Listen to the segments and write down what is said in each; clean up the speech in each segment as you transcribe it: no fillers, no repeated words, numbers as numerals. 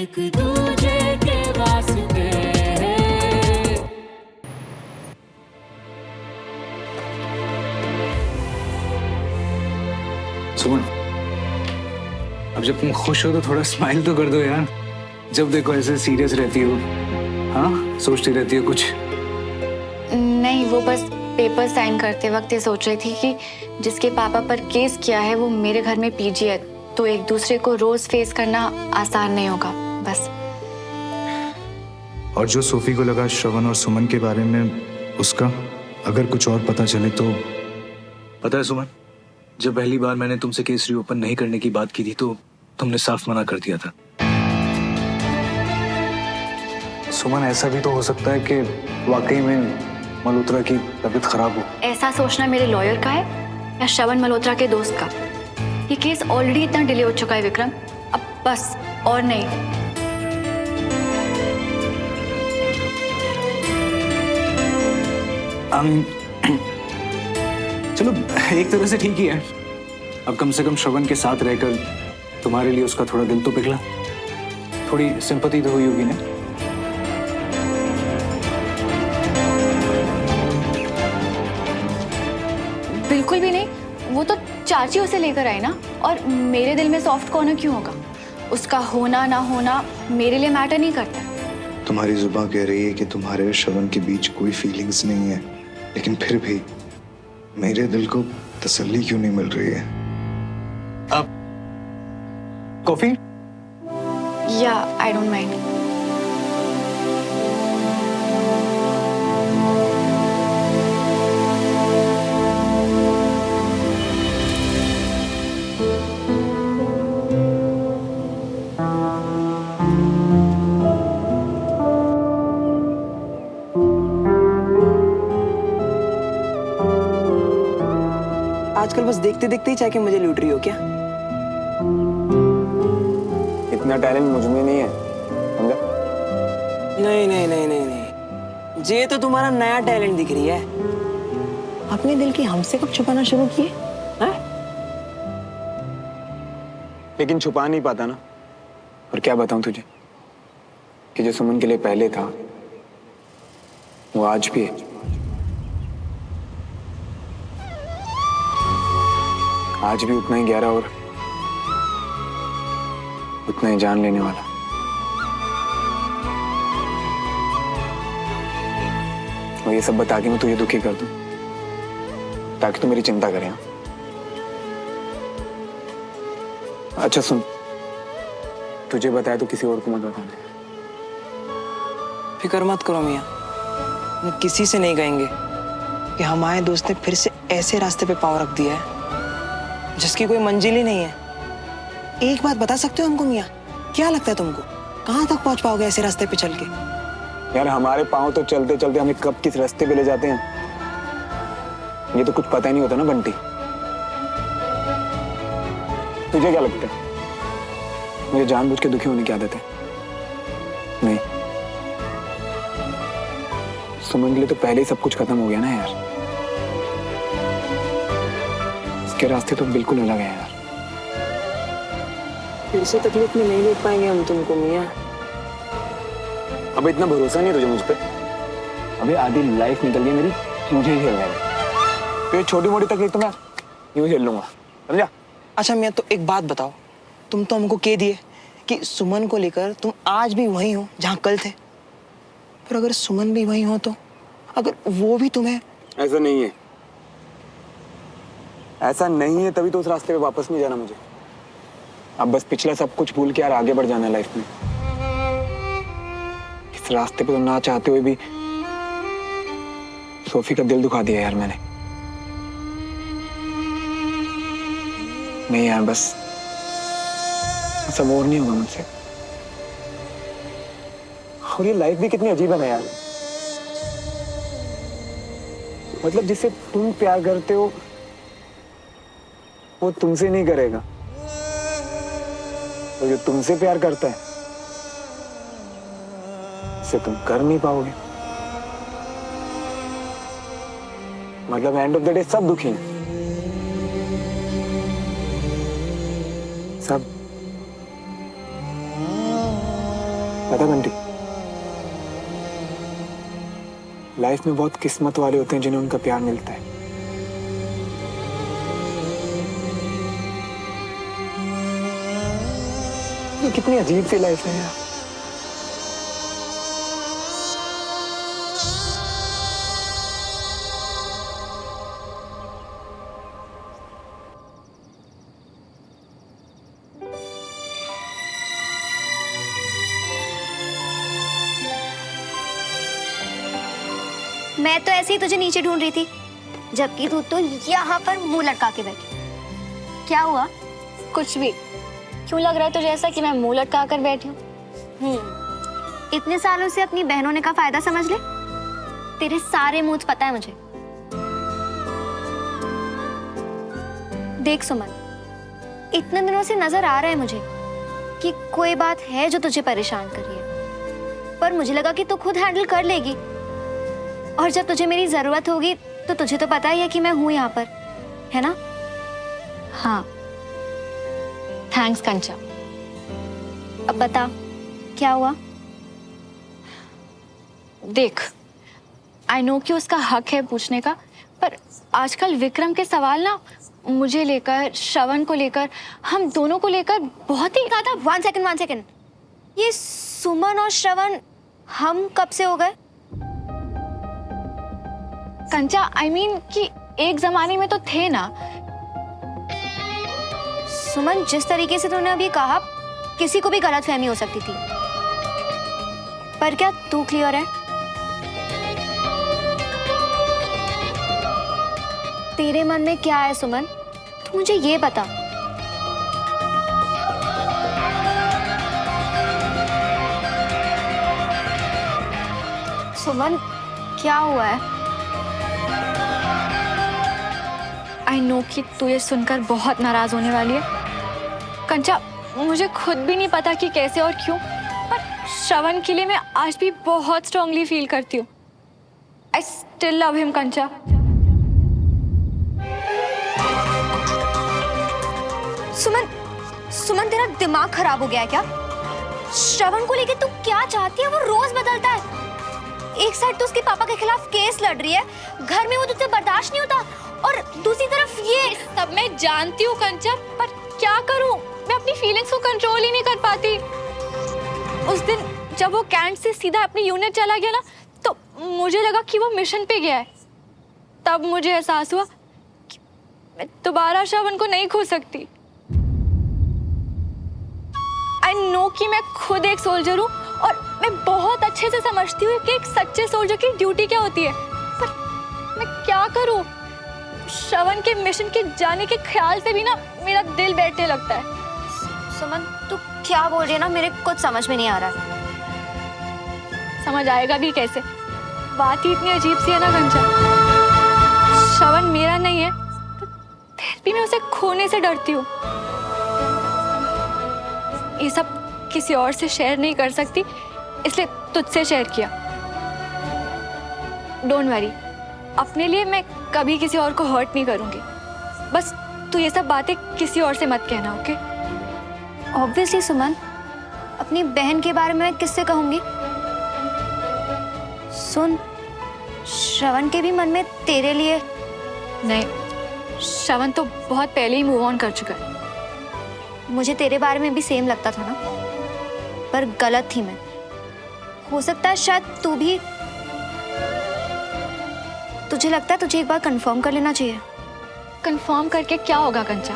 एक दूजे के वास्ते। सुमन, अब जब तुम खुश हो तो थोड़ा स्माइल तो कर दो यार। जब देखो ऐसे सीरियस रहती हो, हाँ सोचती रहती हो कुछ। नहीं, वो बस पेपर साइन करते वक्त ये सोच रही थी कि जिसके पापा पर केस किया है वो मेरे घर में पीजी है, तो एक दूसरे को रोज फेस करना आसान नहीं होगा बस। और जो सोफी को लगा श्रवण और सुमन के बारे में, उसका अगर कुछ और पता चले तो। पता है सुमन, जब पहली बार मैंने तुमसे केस रीओपन नहीं करने की बात की थी तो तुमने साफ मना कर दिया था। सुमन, ऐसा भी तो हो सकता है कि वाकई में मल्होत्रा की तबीयत खराब हो। ऐसा सोचना मेरे लॉयर का है या श्रवण मल्होत्रा के दोस्त का? ये केस ऑलरेडी इतना डिले हो चुका है विक्रम, अब बस और नहीं। चलो एक तरह से ठीक ही है। अब कम से कम श्रवण के साथ रहकर तुम्हारे लिए उसका थोड़ा दिल तो पिघला, थोड़ी सिंपैथी तो हुई होगी ना। बिल्कुल भी नहीं, वो तो चाची उसे लेकर आई ना, और मेरे दिल में सॉफ्ट कॉर्नर क्यों होगा? उसका होना ना होना मेरे लिए मैटर नहीं करता। तुम्हारी जुबान कह रही है कि तुम्हारे और श्रवण के बीच कोई फीलिंग्स नहीं है, लेकिन फिर भी मेरे दिल को तसल्ली क्यों नहीं मिल रही है? अब कॉफी? या आई डोंट माइंड। आजकल बस देखते देखते ही चाहे कि मुझे लूट रही हो क्या? इतना टैलेंट मुझ में नहीं है, समझा? नहीं नहीं नहीं नहीं नहीं, ये तो तुम्हारा नया टैलेंट दिख रही है। अपने दिल की हमसे कब छुपाना शुरू किए? लेकिन छुपा नहीं पाता ना। और क्या बताऊं तुझे कि जो सुमन के लिए पहले था वो आज भी है। आज भी उतना ही गहरा और उतना ही जान लेने वाला। और ये सब बता के मैं तुझे दुखी कर दूं ताकि तू मेरी चिंता करे। हाँ? अच्छा सुन, तुझे बताया तो किसी और को मत बताना। फिक्र मत करो मियाँ, हम किसी से नहीं कहेंगे कि हमारे दोस्त ने फिर से ऐसे रास्ते पे पाँव रख दिया है जिसकी कोई मंजिल ही नहीं है। एक बात बता सकते हो हमको मियाँ, क्या लगता है तुमको कहाँ तक पहुंच पाओगे ऐसे रास्ते पे चल के? यार हमारे पाँव तो चलते चलते हमें कब किस रास्ते पे ले जाते हैं ये तो कुछ पता ही नहीं होता ना बंटी। तुझे क्या लगता है मुझे जानबूझ के दुखी होने की आदत है? नहीं, सुमन के लिए तो पहले ही सब कुछ खत्म हो गया ना यार। इसके रास्ते तो बिल्कुल अलग है यार। फिर से तकलीफ में नहीं देख पाएंगे हम तुमको मियाँ। अब इतना भरोसा नहीं तुझे मुझ पे? अभी आधी लाइफ निकल गई मेरी मुझे ही झेलने में। तो ये छोटी मोटी तकलीफ तो मैं यूं झेल लूंगा, समझा? अच्छा मियाँ, तो एक बात बताओ, तुम तो हमको कह दिए कि सुमन को लेकर तुम आज भी वही हो जहाँ कल थे, पर अगर सुमन भी वही हो तो अगर वो भी तुम्हें। ऐसा नहीं है, ऐसा नहीं है, तभी तो उस रास्ते पे वापस नहीं जाना मुझे। अब बस पिछला सब कुछ भूल के यार आगे बढ़ जाना है लाइफ में। इस रास्ते पे तो ना चाहते हुए भी सोफी का दिल दुखा दिया यार मैंने। नहीं यार बस सब और नहीं होगा मुझसे। और ये लाइफ भी कितनी अजीब है ना यार। मतलब जिससे तुम प्यार करते हो वो तुमसे नहीं करेगा, और जो तुमसे प्यार करता है उसे तुम कर नहीं पाओगे। मतलब एंड ऑफ द डे सब दुखी हैं, सब। पता घंटी, लाइफ में बहुत किस्मत वाले होते हैं जिन्हें उनका प्यार मिलता है। ये कितनी अजीब सी लाइफ है यार। मैं तो ऐसे ही तुझे नीचे ढूंढ रही थी, जबकि तू तो यहाँ पर मुंह लटका के बैठी। क्या हुआ? कुछ भी। क्यों लग रहा है तुझे ऐसा कि मैं मुंह लटका कर बैठी हूँ? इतने सालों से अपनी बहन होने का फायदा समझ ले। तेरे सारे मूड पता है मुझे। देख सुमन, इतने दिनों से नजर आ रहा है मुझे कि कोई बात है जो तुझे परेशान कर रही है, पर मुझे लगा कि तू खुद हैंडल कर लेगी। और जब तुझे मेरी जरूरत होगी तो तुझे तो पता ही है कि मैं हूं यहाँ पर, है ना? हाँ, थैंक्स कंचा। अब बता, क्या हुआ? देख, आई नो कि उसका हक है पूछने का, पर आजकल विक्रम के सवाल ना मुझे लेकर, श्रवण को लेकर, हम दोनों को लेकर बहुत ही ज्यादा। One second. ये सुमन और श्रवण हम कब से हो गए? कंचा, आई मीन कि एक जमाने में तो थे ना। सुमन, जिस तरीके से तूने अभी कहा, किसी को भी गलतफहमी हो सकती थी, पर क्या तू क्लियर है? तेरे मन में क्या है सुमन, तू मुझे ये बता। सुमन, क्या हुआ है? आई नो कि तू ये सुनकर बहुत नाराज होने वाली है कंचा। मुझे खुद भी नहीं पता कि कैसे और क्यों, पर श्रवण के लिए मैं आज भी बहुत स्ट्रांगली फील करती हूँ। आई स्टिल लव हिम कंचा। सुमन, तेरा दिमाग खराब हो गया है क्या? श्रवण को लेके तू क्या चाहती है? वो रोज बदलता है। एक साइड तो उसके पापा के खिलाफ केस लड़ रही है, घर में वो तुझसे बर्दाश्त नहीं होता, और दूसरी तरफ ये सब मैं जानती हूँ कंचा, पर क्या करूँ? मैं अपनी फीलिंग्स को कंट्रोल ही नहीं कर पाती। उस दिन जब वो कैंट से सीधा अपनी यूनिट चला गया ना, तो मुझे लगा कि वो मिशन पे गया है। तब मुझे एहसास हुआ कि मैं दोबारा श्रवण को नहीं खो सकती। आई नो कि मैं खुद एक सोल्जर हूँ और मैं बहुत अच्छे से समझती हूँ कि एक सच्चे सोल्जर की ड्यूटी क्या होती है, पर मैं क्या करूँ? श्रवण के मिशन के जाने के ख्याल से भी ना मेरा दिल बैठने लगता है। सुमन, तू क्या बोल रही है ना, मेरे कुछ समझ में नहीं आ रहा है। समझ आएगा भी कैसे? बात ही इतनी अजीब सी है ना कंचा। श्रवण मेरा नहीं है, फिर भी मैं उसे खोने से डरती हूँ। ये सब किसी और से शेयर नहीं कर सकती, इसलिए तुझसे शेयर किया। डोंट वरी, अपने लिए मैं कभी किसी और को हर्ट नहीं करूंगी। बस तू ये सब बातें किसी और से मत कहना, ओके? ऑब्वियसली सुमन, अपनी बहन के बारे में मैं किससे कहूंगी? सुन, श्रवण के भी मन में तेरे लिए। नहीं, श्रवण तो बहुत पहले ही मूव ऑन कर चुका है। मुझे तेरे बारे में भी सेम लगता था ना, पर गलत थी मैं। हो सकता है शायद तू भी। तुझे लगता है तुझे एक बार कंफर्म कर लेना चाहिए। कंफर्म करके क्या होगा कंचा?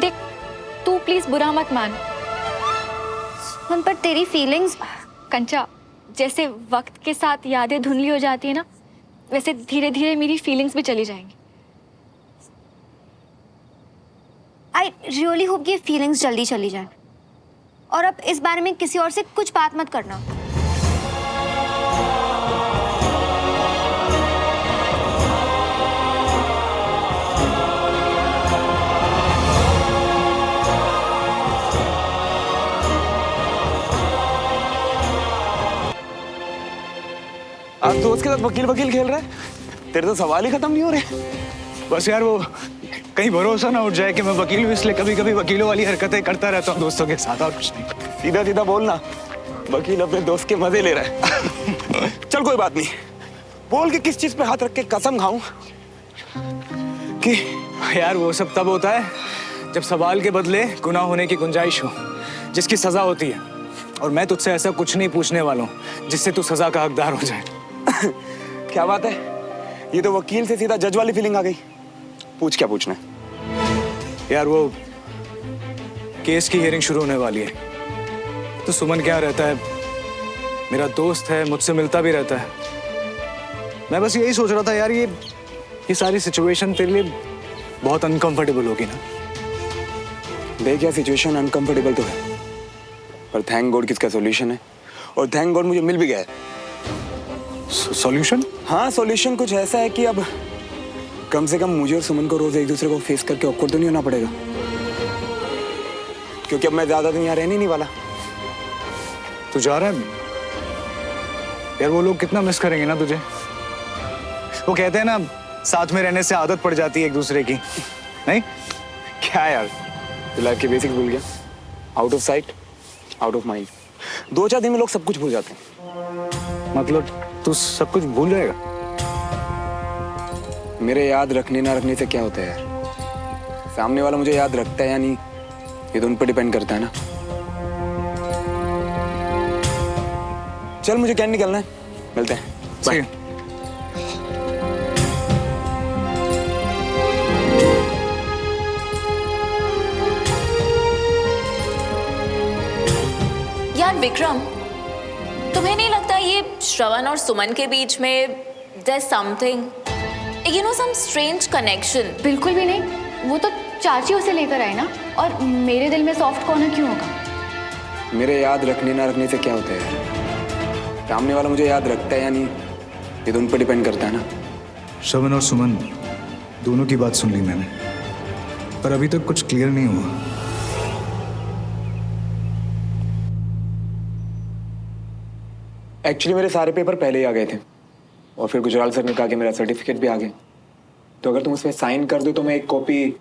देख, तू प्लीज बुरा मत मान। पर तेरी फीलिंग्स। कंचा, जैसे वक्त के साथ यादें धुंधली हो जाती है ना, वैसे धीरे धीरे मेरी फीलिंग्स भी चली जाएंगी। आई रियली होप ये फीलिंग्स जल्दी चली जाए, और अब इस बारे में किसी और से कुछ बात मत करना। आप दोस्त के साथ वकील खेल रहे हैं? तेरे तो सवाल ही खत्म नहीं हो रहे। बस यार, वो कहीं भरोसा ना उठ जाए कि मैं वकील हूँ, इसलिए कभी कभी वकीलों वाली हरकतें करता रहता हूँ दोस्तों के साथ, और कुछ नहीं। सीधा सीधा बोलना, वकील अपने दोस्त के मजे ले रहा है। चल कोई बात नहीं, बोल के किस चीज पे हाथ रख के कसम खाऊं कि यार वो सब तब होता है जब सवाल के बदले गुनाह होने की गुंजाइश हो, जिसकी सजा होती है। और मैं तुझसे ऐसा कुछ नहीं पूछने वाला हूँ जिससे तू सजा का हकदार हो जाए। क्या बात है, ये तो वकील से सीधा जज वाली फीलिंग आ गई। पूछ, क्या पूछना है? यार वो केस की हियरिंग शुरू होने वाली है, तो सुमन क्या रहता है, मेरा दोस्त है, मुझसे मिलता भी रहता है। मैं बस यही सोच रहा था यार, ये सारी सिचुएशन तेरे लिए बहुत अनकंफर्टेबल होगी ना। देख यार, सिचुएशन अनकंफर्टेबल तो है, पर थैंक गॉड किसका सॉल्यूशन है, और थैंक गॉड मुझे मिल भी गया है। सॉल्यूशन? हाँ, सॉल्यूशन कुछ ऐसा है कि अब कम से कम मुझे और सुमन को रोज एक दूसरे को फेस करके ऑकवर्ड तो नहीं होना पड़ेगा, क्योंकि अब मैं ज्यादा दिन यहाँ रहने नहीं वाला। तू जा रहा है यार, वो लोग कितना मिस करेंगे ना तुझे। वो कहते हैं ना, साथ में रहने से आदत पड़ जाती है एक दूसरे की, नहीं? क्या यार, तो लाइफ के बेसिक्स भूल गया। Out of site, out of mind. 2-4 दिन में लोग सब कुछ भूल जाते हैं। मतलब तू सब कुछ भूल जाएगा? मेरे याद रखने ना रखने से क्या होता है यार, सामने वाला मुझे याद रखता है या नहीं, ये तो उन पर डिपेंड करता है ना। चल मुझे कैंट निकलना है, मिलते हैं, बाय। यार विक्रम, तुम्हें नहीं लगता ये श्रवण और सुमन के बीच में there's something, you know, some strange connection? बिल्कुल भी नहीं, वो तो चाची उसे लेकर आए ना, और मेरे दिल में सॉफ्ट कॉर्नर क्यों होगा? मेरे याद रखने ना रखने से क्या होता है, सामने वाला मुझे याद रखता है या नहीं, ये तो उन पर डिपेंड करता है ना। श्रवण और सुमन दोनों की बात सुन ली मैंने, पर अभी तक कुछ क्लियर नहीं हुआ। एक्चुअली मेरे सारे पेपर पहले ही आ गए थे, और फिर गुजराल सर ने कहा कि मेरा सर्टिफिकेट भी आ गया, तो अगर तुम उसमें साइन कर दो तो मैं एक कॉपी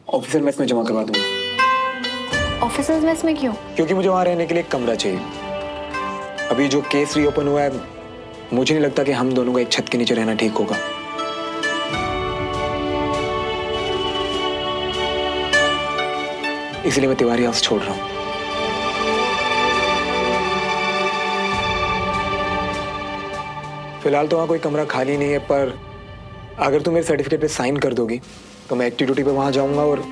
ऑफिसर मेस में जमा करवा दूंगा। ऑफिसर्स मेस में क्यों? क्योंकि मुझे वहां रहने के लिए एक कमरा चाहिए। अभी जो केस रीओपन हुआ है, मुझे नहीं लगता कि हम दोनों का एक छत के नीचे रहना ठीक होगा। इसलिए मैं तिवारी हाउस छोड़ रहा हूं। फिलहाल तो वहाँ कोई कमरा खाली नहीं है, पर अगर तुम मेरे सर्टिफिकेट पे साइन कर दोगी तो मैं एक्टिव ड्यूटी पे वहाँ जाऊँगा और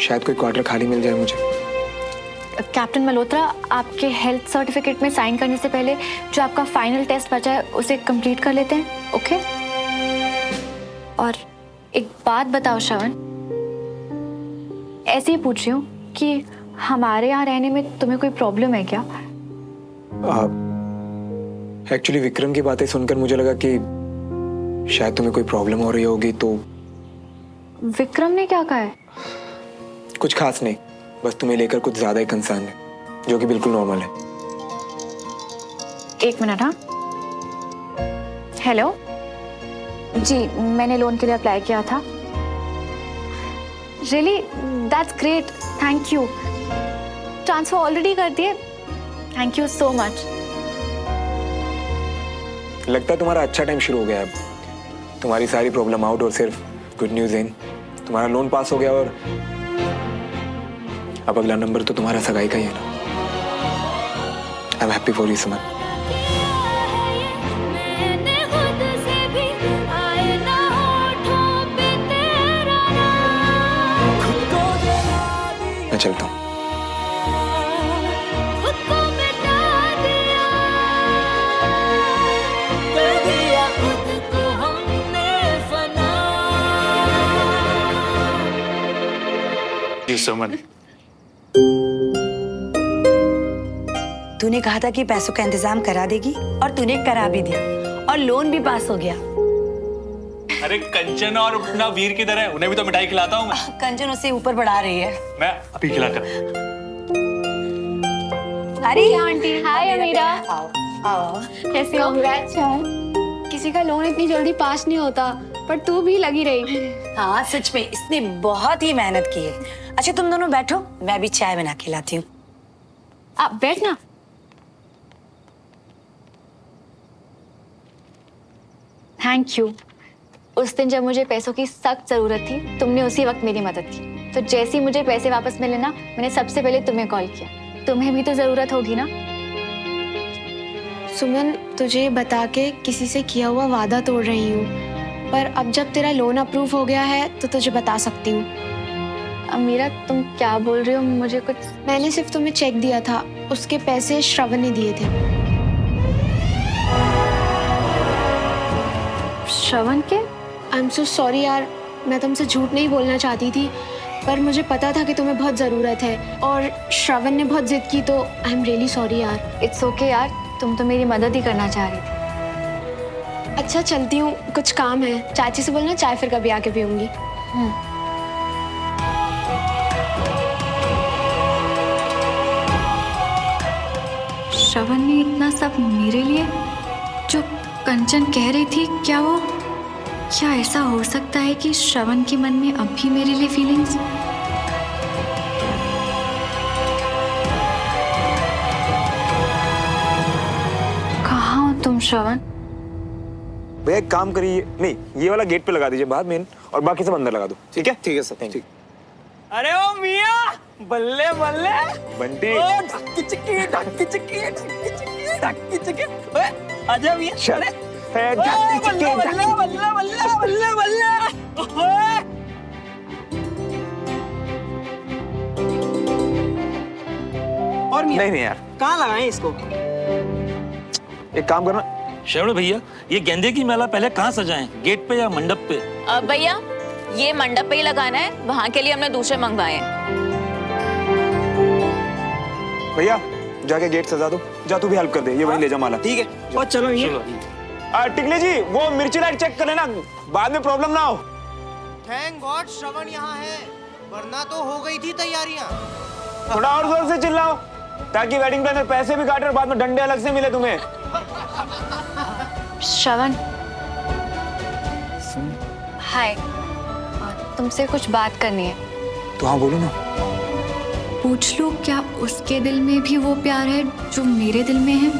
शायद कोई क्वार्टर खाली मिल जाए मुझे। कैप्टन मल्होत्रा, आपके हेल्थ सर्टिफिकेट में साइन करने से पहले जो आपका फाइनल टेस्ट बचा है उसे कंप्लीट कर लेते हैं, ओके? और एक बात बताओ श्रवण, ऐसे ही पूछ रही हूँ कि हमारे यहाँ रहने में तुम्हें कोई प्रॉब्लम है क्या? एक्चुअली विक्रम की बातें सुनकर मुझे लगा कि शायद तुम्हें कोई प्रॉब्लम हो रही होगी, तो विक्रम ने क्या कहा है? कुछ खास नहीं, बस तुम्हें लेकर कुछ ज्यादा ही कंसर्न है, जो कि बिल्कुल नॉर्मल है। एक मिनट। हाँ, हेलो जी, मैंने लोन के लिए अप्लाई किया था। Really, that's great, thank you. Transfer already कर दिए, थैंक यू सो मच। लगता है तुम्हारा अच्छा टाइम शुरू हो गया है अब। तुम्हारी सारी प्रॉब्लम आउट और सिर्फ गुड न्यूज इन, तुम्हारा लोन पास हो गया और अब अगला नंबर तो तुम्हारा सगाई का ही है ना। I am happy for you Suman. मैंने खुद से भी आए ना होठों पे तेरा नाम, खुद को जला दिया, मैं चलता हूँ। खुद को मिटा दिया, कर दिया खुद को हमने फना। जी सुमन, तूने कहा था कि पैसों का इंतजाम करा देगी और तूने करा भी दिया और लोन भी पास हो गया। अरे कंचन और अपना वीर किधर है? उन्हें भी तो मिठाई खिलाता हूँ मैं। कंचन उसे ऊपर बढ़ा रही है। मैं अभी खिलाकर। अरे आंटी, हाय अमीरा, आओ आओ। कैसे हो? किसी का लोन इतनी जल्दी पास नहीं होता, पर तू भी लगी रही। हाँ सच में, इसने बहुत ही मेहनत की है। अच्छा तुम दोनों बैठो, मैं भी चाय बना के लाती हूँ। आप बैठ ना। Thank you. उस दिन जब मुझे पैसों की सख्त जरूरत थी, तुमने उसी वक्त मेरी मदद की। तो जैसे ही मुझे पैसे वापस मिले ना, मैंने सबसे पहले तुम्हें कॉल किया। तुम्हें भी तो जरूरत होगी ना। सुमन, तुझे बता के किसी से किया हुआ वादा तोड़ रही हूँ, पर अब जब तेरा लोन अप्रूव हो गया है तो तुझे बता सकती हूँ। अमीरा, तुम क्या बोल रही हो? मुझे कुछ। मैंने सिर्फ तुम्हें चेक दिया था, उसके पैसे श्रवण ने दिए थे। श्रवण के? आई एम सो सॉरी यार, मैं तुमसे झूठ नहीं बोलना चाहती थी, पर मुझे पता था कि तुम्हें बहुत ज़रूरत है और श्रवण ने बहुत जिद की, तो आई एम रियली सॉरी यार। इट्स ओके यार, तुम तो मेरी मदद ही करना चाह रही थी। अच्छा चलती हूँ, कुछ काम है। चाची से बोलना चाय फिर कभी आके पीऊंगी। श्रवण ने इतना सब मेरे लिए? जो कंचन कह रही थी, क्या ऐसा हो सकता है कि श्रवण के मन में अब भी मेरे लिए फीलिंग्स? कहाँ हो तुम श्रवण? भैया एक काम करिए, नहीं ये वाला गेट पे लगा दीजिए बाहर मेन, और बाकी सब अंदर लगा दो। ठीक है? ठीक है सर, ठीक। अरे ओ मिया, बल्ले बल्ले बंटी। ढक्की चिक्की ढक्की चिक्की ढक्की चिक्की ढक्की चिक्की। ओए आजा मिया। अरे बल्ले बल्ले बल्ले बल्ले बल्ले बल्ले। ओए और मिया नहीं यार, कहाँ लगाएं इसको? एक काम करना। श्रवण भैया, ये गेंदे की माला पहले कहाँ सजाएं? गेट पे या मंडप पे? भैया, ये मंडप पे ही लगाना है, वहाँ के लिए हमने दूसरे मंगवाए हैं। भैया जाके गेट सजा दो। जा तू भी हेल्प कर दे, ये वहीं ले जा माला। ठीक है, और चलो ये। टिकली जी, वो मिर्ची लाइट चेक कर लेना, बाद में प्रॉब्लम ना हो। थैंक गॉड श्रवण यहाँ है, वरना तो हो गई थी तैयारियां। थोड़ा और जोर से चिल्लाओ, ताकि वेडिंग प्लानर पैसे भी काटे और बाद में डंडे अलग से मिले तुम्हें। श्रवण, हाय, तुमसे कुछ बात करनी है। तो हाँ बोलो ना। पूछ लो, क्या उसके दिल में भी वो प्यार है जो मेरे दिल में है?